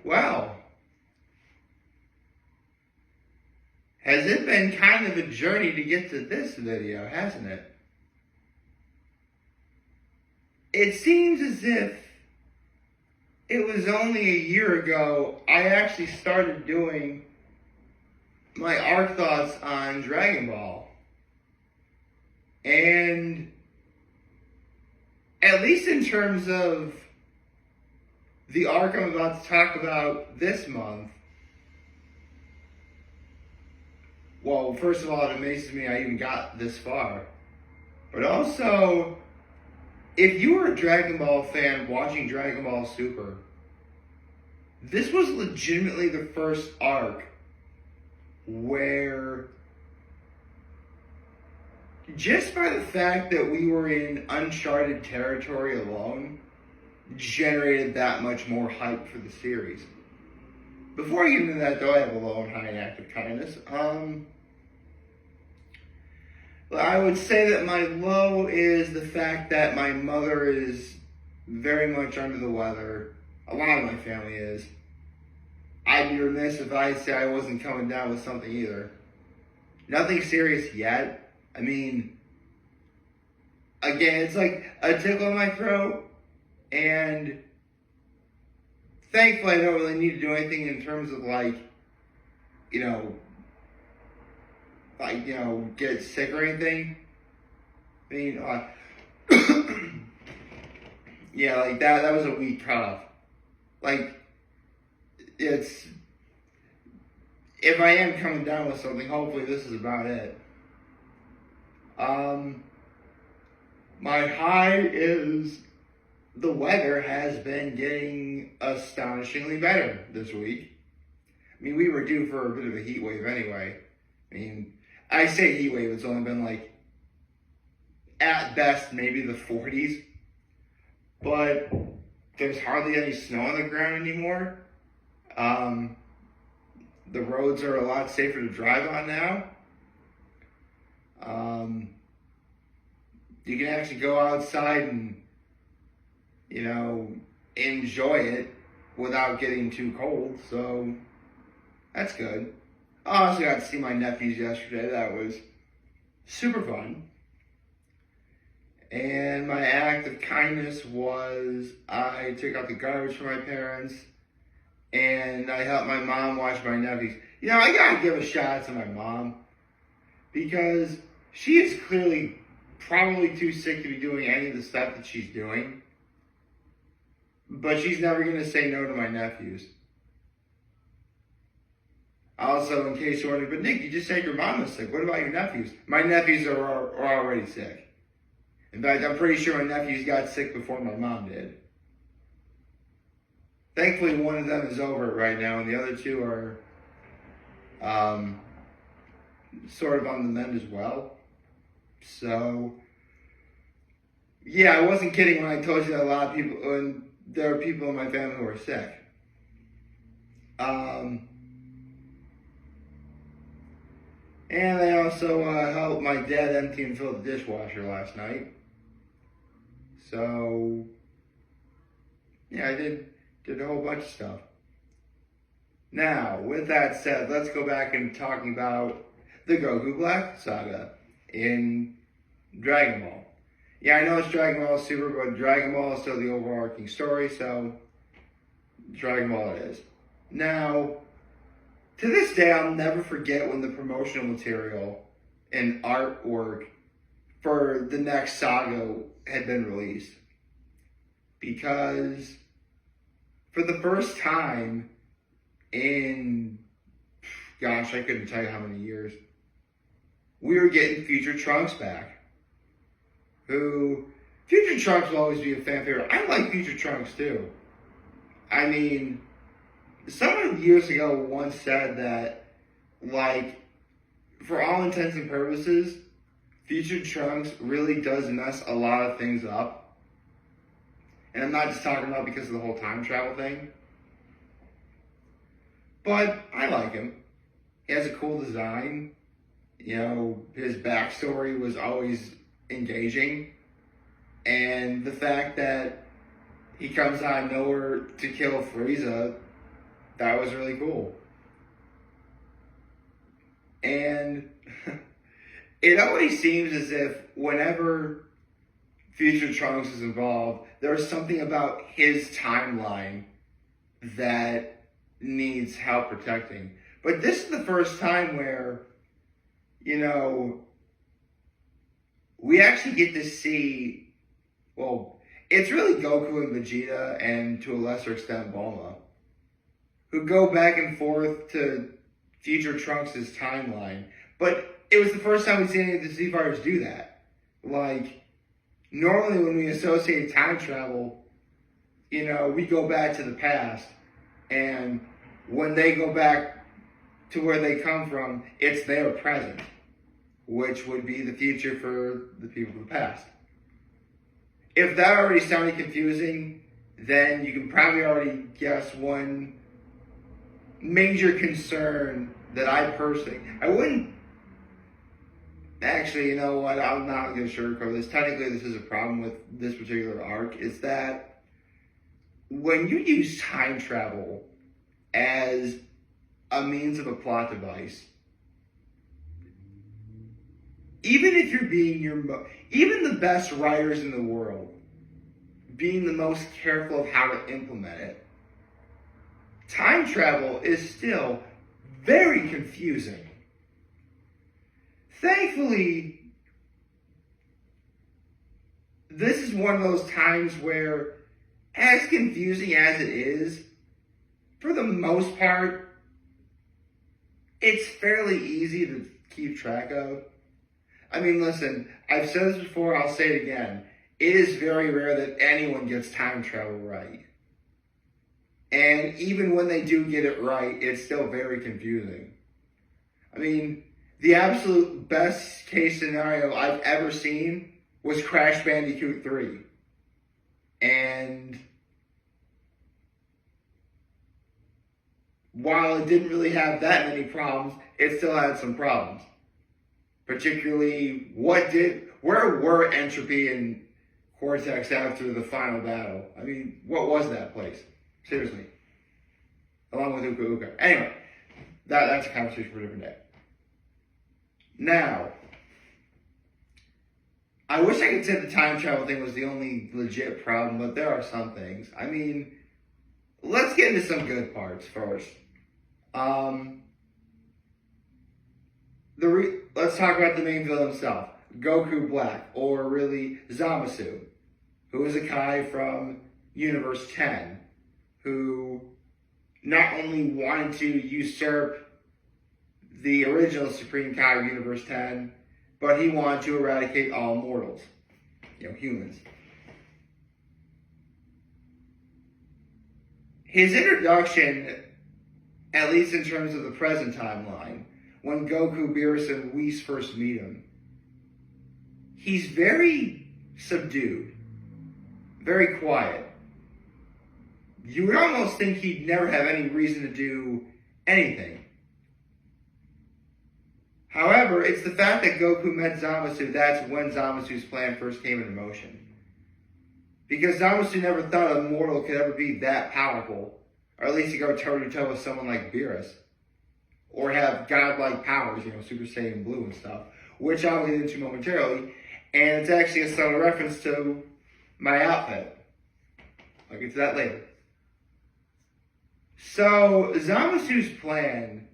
Well, has it been kind of a journey to get to this video, hasn't it? It seems as if it was only a year ago I actually started doing my arc thoughts on Dragon Ball. And at least in terms of the arc I'm about to talk about this month, well, first of all, it amazes me I even got this far. But also, if you were a Dragon Ball fan watching Dragon Ball Super, this was legitimately the first arc where, just by the fact that we were in uncharted territory alone, generated that much more hype for the series. Before I get into that, though, I have a low and high and active kindness. I would say that my low is the fact that my mother is very much under the weather. A lot of my family is. I'd be remiss if I say I wasn't coming down with something either. Nothing serious yet. I mean, again, it's like a tickle in my throat, and thankfully I don't really need to do anything in terms of get sick or anything. I mean, yeah, like that was a weak cutoff. If I am coming down with something, hopefully this is about it. My high is the weather has been getting astonishingly better this week. I mean, we were due for a bit of a heat wave anyway. I mean, I say heat wave, it's only been at best, maybe the 40s. But there's hardly any snow on the ground anymore. The roads are a lot safer to drive on now. You can actually go outside and, enjoy it without getting too cold, so that's good. I also got to see my nephews yesterday. That was super fun. And my act of kindness was I took out the garbage for my parents, and I helped my mom watch my nephews. I gotta give a shout out to my mom, because she is clearly probably too sick to be doing any of the stuff that she's doing. But she's never gonna say no to my nephews. Also, in case you're wondering, but Nick, you just said your mom was sick. What about your nephews? My nephews are already sick. In fact, I'm pretty sure my nephews got sick before my mom did. Thankfully, one of them is over it right now, and the other two are sort of on the mend as well. So, yeah, I wasn't kidding when I told you that a lot of people, and there are people in my family who are sick. And I also helped my dad empty and fill the dishwasher last night. So, yeah, I did a whole bunch of stuff. Now, with that said, let's go back and talking about the Goku Black Saga in Dragon Ball. Yeah, I know it's Dragon Ball Super, but Dragon Ball is still the overarching story, so Dragon Ball it is. Now, to this day, I'll never forget when the promotional material and artwork for the next Saga had been released. Because for the first time in, gosh, I couldn't tell you how many years, we were getting Future Trunks back. Future Trunks will always be a fan favorite. I like Future Trunks too. I mean, someone years ago once said that, for all intents and purposes, Future Trunks really does mess a lot of things up. And I'm not just talking about because of the whole time travel thing. But I like him. He has a cool design. His backstory was always engaging. And the fact that he comes out of nowhere to kill Frieza. That was really cool. And it always seems as if whenever Future Trunks is involved, there's something about his timeline that needs help protecting. But this is the first time where, you know, we actually get to see, well, it's really Goku and Vegeta, and to a lesser extent Bulma, who go back and forth to Future Trunks' timeline. But it was the first time we've seen any of the Z Fighters do that. Like, normally when we associate time travel, you know, we go back to the past, and when they go back to where they come from, it's their present, which would be the future for the people of the past. If that already sounded confusing, then you can probably already guess one major concern that I wouldn't, actually, you know what, I'm not going to sugarcoat this. Technically, this is a problem with this particular arc, is that when you use time travel as a means of a plot device, even if you're being even the best writers in the world, being the most careful of how to implement it, time travel is still very confusing. Thankfully, this is one of those times where, as confusing as it is, for the most part, it's fairly easy to keep track of. I mean, listen, I've said this before, I'll say it again. It is very rare that anyone gets time travel right. And even when they do get it right, it's still very confusing. I mean, the absolute best case scenario I've ever seen was Crash Bandicoot 3. And while it didn't really have that many problems, it still had some problems. Particularly, where were Entropy and Cortex after the final battle? I mean, what was that place? Seriously. Along with Uka Uka. Anyway, that's a conversation for a different day. Now, I wish I could say the time travel thing was the only legit problem, but there are some things. I mean, let's get into some good parts first. Let's talk about the main villain himself, Goku Black, or really Zamasu, who is a Kai from Universe 10, who not only wanted to usurp the original Supreme Kai of Universe 10, but he wanted to eradicate all mortals, humans. His introduction, at least in terms of the present timeline, when Goku, Beerus, and Whis first meet him, he's very subdued, very quiet. You would almost think he'd never have any reason to do anything. However, it's the fact that Goku met Zamasu, that's when Zamasu's plan first came into motion. Because Zamasu never thought a mortal could ever be that powerful, or at least to go toe-to-toe with someone like Beerus. Or have godlike powers, Super Saiyan Blue and stuff, which I'll get into momentarily. And it's actually a subtle reference to my outfit. I'll get to that later. So, Zamasu's plan,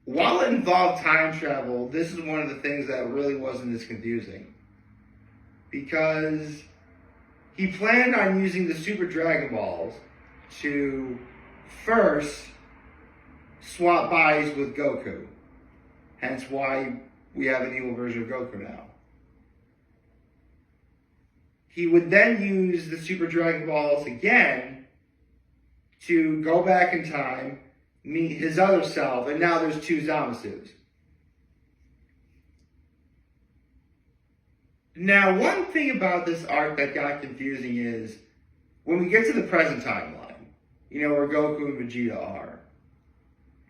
while it involved time travel, this is one of the things that really wasn't as confusing. Because he planned on using the Super Dragon Balls to first swap bodies with Goku. Hence why we have an evil version of Goku now. He would then use the Super Dragon Balls again to go back in time, meet his other self, and now there's two Zamasus. Now, one thing about this arc that got confusing is when we get to the present timeline, where Goku and Vegeta are.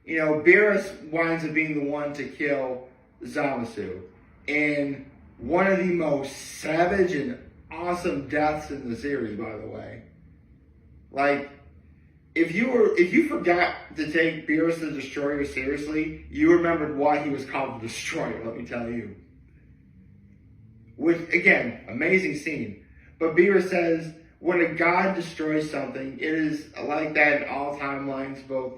Beerus winds up being the one to kill Zamasu in one of the most savage and awesome deaths in the series, by the way. Like, if you forgot to take Beerus the Destroyer seriously, you remembered why he was called the Destroyer, let me tell you. Which, again, amazing scene. But Beerus says, when a god destroys something, it is like that in all timelines, both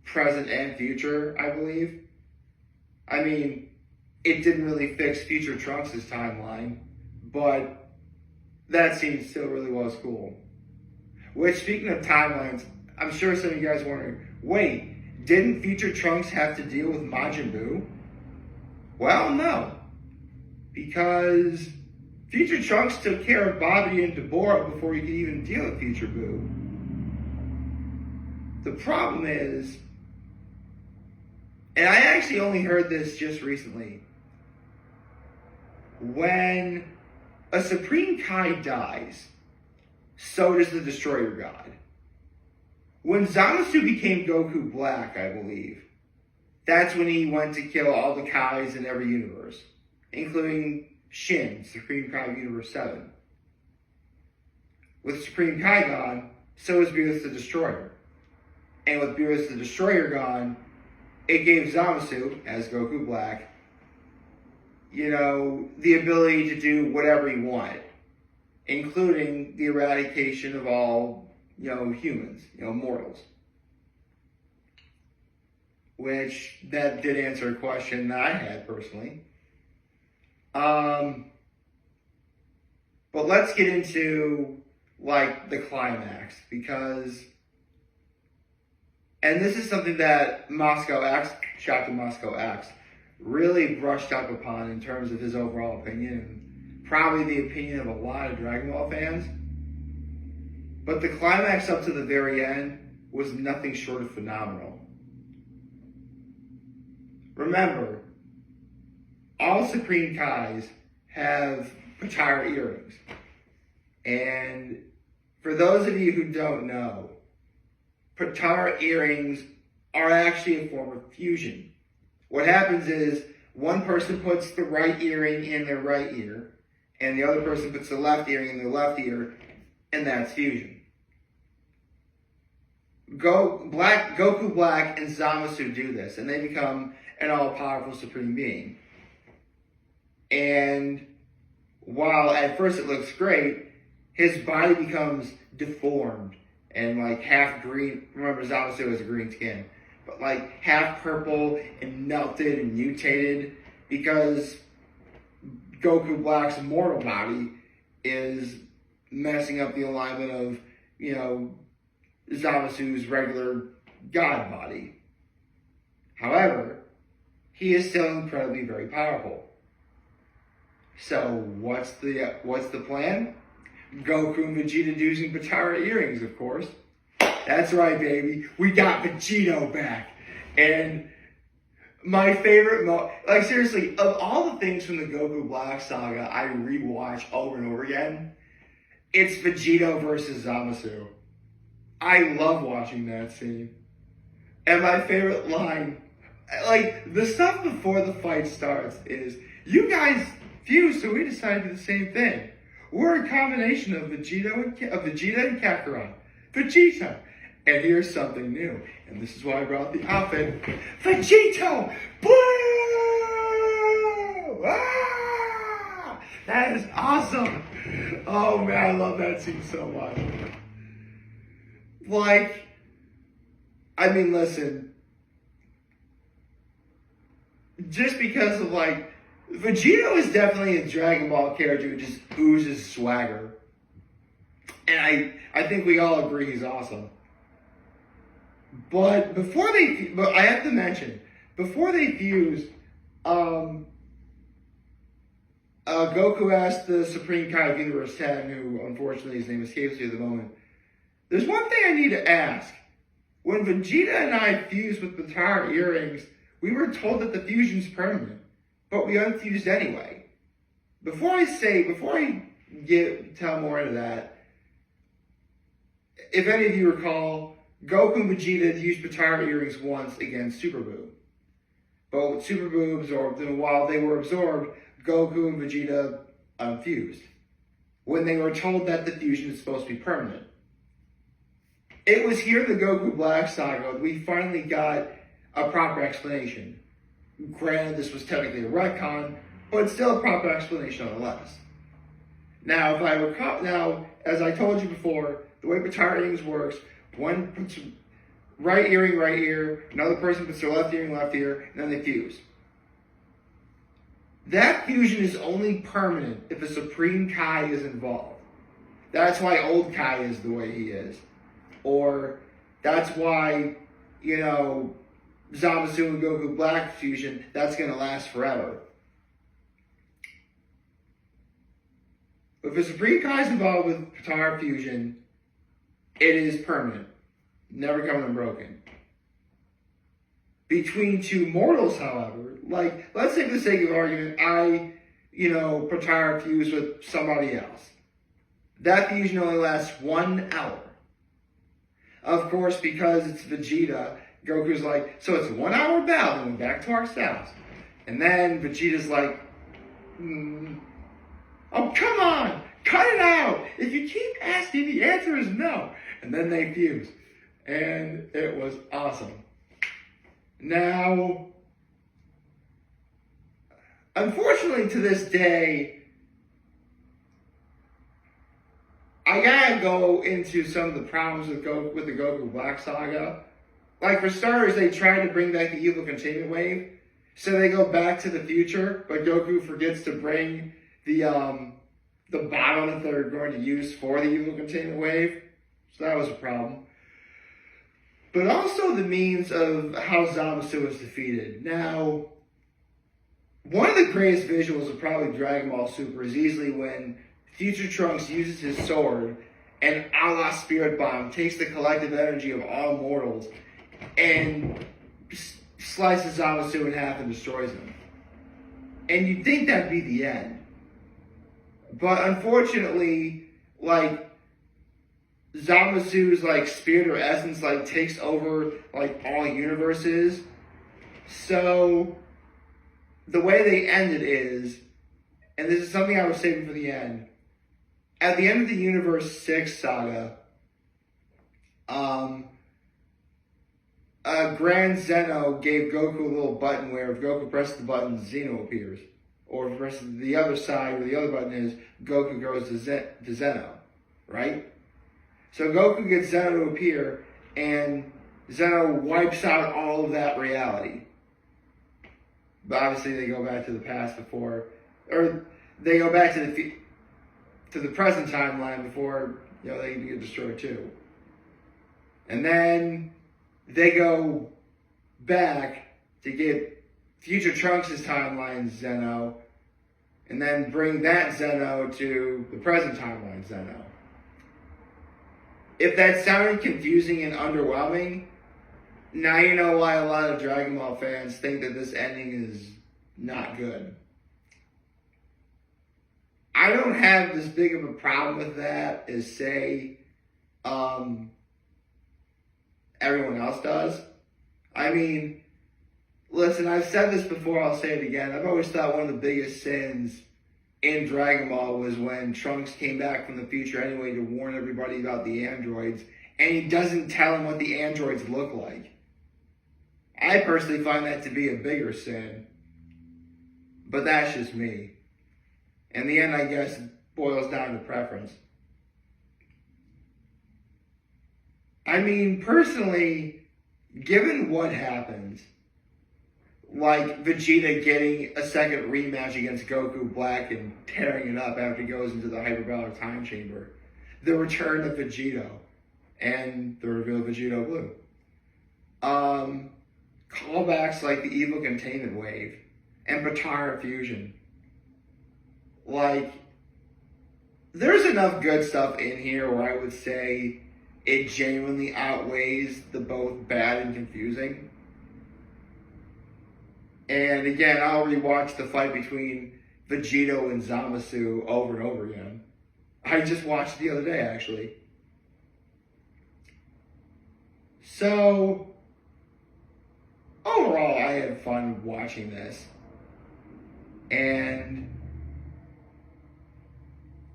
present and future, I believe. I mean, it didn't really fix future Trunks' timeline, but that scene still really was cool. Which, speaking of timelines, I'm sure some of you guys are wondering, wait, didn't future Trunks have to deal with Majin Buu? Well, no. Because future Trunks took care of Bobby and Deborah before he could even deal with future Buu. The problem is, and I actually only heard this just recently, when a Supreme Kai dies, so does the Destroyer God. When Zamasu became Goku Black, I believe, that's when he went to kill all the Kais in every universe, including Shin, Supreme Kai of Universe 7. With Supreme Kai gone, so is Beerus the Destroyer. And with Beerus the Destroyer gone, it gave Zamasu, as Goku Black, the ability to do whatever he wanted, including the eradication of all, humans, mortals. Which, that did answer a question that I had personally. But let's get into, the climax, because, and this is something that Chapter Moscow X, really brushed up upon in terms of his overall opinion, and probably the opinion of a lot of Dragon Ball fans. But the climax up to the very end was nothing short of phenomenal. Remember, all Supreme Kais have Patara earrings. And for those of you who don't know, Patara earrings are actually a form of fusion. What happens is one person puts the right earring in their right ear, and the other person puts the left earring in their left ear, and that's fusion. Goku Black and Zamasu do this, and they become an all-powerful Supreme Being. And while at first it looks great, his body becomes deformed and half green. Remember, Zamasu has green skin, but half purple and melted and mutated because Goku Black's mortal body is messing up the alignment of, Zamasu's regular god body. However, he is still incredibly very powerful. So what's the plan? Goku and Vegeta using Patara earrings, of course. That's right, baby. We got Vegito back. And my favorite seriously, of all the things from the Goku Black saga I rewatch over and over again, it's Vegito versus Zamasu. I love watching that scene. And my favorite line, the stuff before the fight starts is, you guys fused, so we decided to do the same thing. We're a combination of Vegeta and Kakarot. Vegeta! And here's something new. And this is why I brought the outfit. Vegito! Blue! Ah! That is awesome! Oh man, I love that scene so much. Listen. Just because of Vegito is definitely a Dragon Ball character who just oozes swagger. And I think we all agree he's awesome. But I have to mention, before they fused, Goku asked the Supreme Kai of Universe 10, who unfortunately his name escapes me at the moment, there's one thing I need to ask. When Vegeta and I fused with Patara earrings, we were told that the fusion's permanent, but we unfused anyway. Before I tell more into that, if any of you recall, Goku and Vegeta used Patara earrings once against Super Buu. But with Super Buu absorbed, and while they were absorbed, Goku and Vegeta unfused. when they were told that the fusion is supposed to be permanent. It was here in the Goku Black Saga we finally got a proper explanation. Granted, this was technically a retcon, but still a proper explanation nonetheless. Now, if I recall, as I told you before, the way Potara earrings works, one puts right earring right ear, another person puts their left earring left ear, and then they fuse. That fusion is only permanent if a Supreme Kai is involved. That's why old Kai is the way he is. Or that's why, Zamasu and Goku Black fusion, that's going to last forever. If a Supreme Kai is involved with Potara fusion, it is permanent. Never coming unbroken. Between two mortals, however, like, let's say for the sake of argument, I, Potara fuse with somebody else. That fusion only lasts 1 hour. Of course, because it's Vegeta, Goku's like, so it's a 1 hour battle, and we're back to our styles. And then Vegeta's like, oh, come on, cut it out. If you keep asking, the answer is no. And then they fuse. And it was awesome. Now, unfortunately to this day, I gotta go into some of the problems with the Goku Black Saga. Like, for starters, they tried to bring back the evil containment wave. So they go back to the future, but Goku forgets to bring the bottle that they're going to use for the evil containment wave. So that was a problem. But also the means of how Zamasu was defeated. Now, one of the greatest visuals of probably Dragon Ball Super is easily when Future Trunks uses his sword and a la Spirit Bomb takes the collective energy of all mortals and slices Zamasu in half and destroys him. And you'd think that'd be the end. But unfortunately, Zamasu's spirit or essence takes over all universes. So the way they end it is, and this is something I was saving for the end. At the end of the Universe 6 saga, Grand Zeno gave Goku a little button where if Goku presses the button, Zeno appears. Or if he presses the other side where the other button is, Goku goes to Zeno, right? So Goku gets Zeno to appear, and Zeno wipes out all of that reality. But obviously they go back to the past before, or they go back to the present timeline before they get destroyed too. And then they go back to get Future Trunks' timeline Zeno, and then bring that Zeno to the present timeline Zeno. If that sounded confusing and underwhelming, now you know why a lot of Dragon Ball fans think that this ending is not good. I don't have this big of a problem with that as, say, everyone else does. I mean, listen, I've said this before, I'll say it again. I've always thought one of the biggest sins in Dragon Ball was when Trunks came back from the future anyway to warn everybody about the androids, and he doesn't tell them what the androids look like. I personally find that to be a bigger sin, but that's just me. In the end, I guess it boils down to preference. I mean, personally, given what happens, like Vegeta getting a second rematch against Goku Black and tearing it up after he goes into the hyperbolic time chamber, the return of Vegito, and the reveal of Vegito Blue. Callbacks like the evil containment wave and Potara fusion. There's enough good stuff in here where I would say it genuinely outweighs the both bad and confusing. And again, I'll rewatch the fight between Vegito and Zamasu over and over again. I just watched it the other day, actually. So, overall, I had fun watching this. And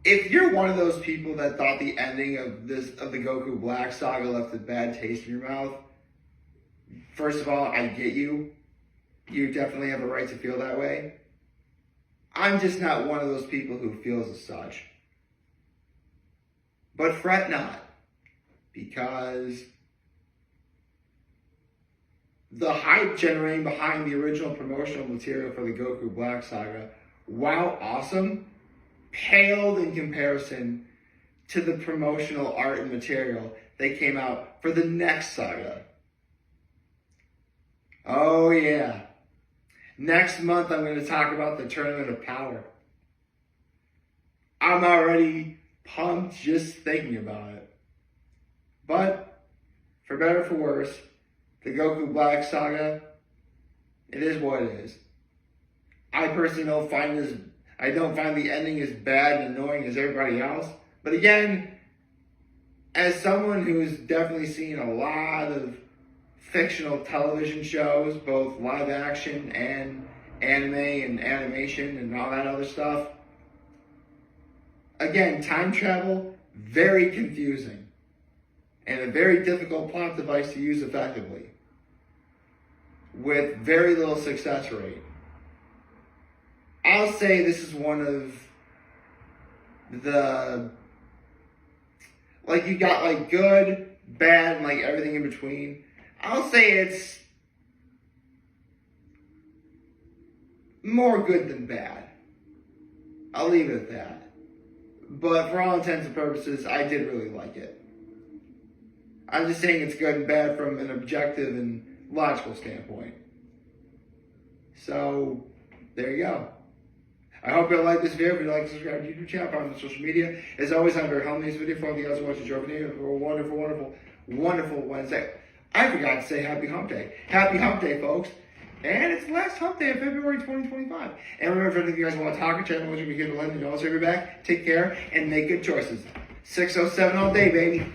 if you're one of those people that thought the ending of the Goku Black Saga left a bad taste in your mouth, first of all, I get you. You definitely have a right to feel that way. I'm just not one of those people who feels as such. But fret not, because the hype generating behind the original promotional material for the Goku Black Saga, while awesome, paled in comparison to the promotional art and material that came out for the next saga. Oh yeah. Next month I'm going to talk about the Tournament of Power. I'm already pumped just thinking about it. But, for better or for worse, the Goku Black Saga, it is what it is. I personally don't find the ending as bad and annoying as everybody else. But again, as someone who's definitely seen a lot of fictional television shows, both live action and anime and animation and all that other stuff, again, time travel, very confusing and a very difficult plot device to use effectively with very little success rate. I'll say this is one of the, like, you got like good, bad, and like everything in between. I'll say it's more good than bad. I'll leave it at that. But for all intents and purposes, I did really like it. I'm just saying it's good and bad from an objective and logical standpoint. So, there you go. I hope you like this video. If you'd like to subscribe to the YouTube channel, follow me on social media. As always, I'm very humble in this video. For all the others watching, enjoy video for a wonderful, wonderful, wonderful Wednesday. I forgot to say Happy Hump Day. Happy Hump Day, folks. And it's the last Hump Day of February 2025. And remember, if you guys want to talk, channel, which will be here to lend you. Also, be back. Take care and make good choices. 607 all day, baby.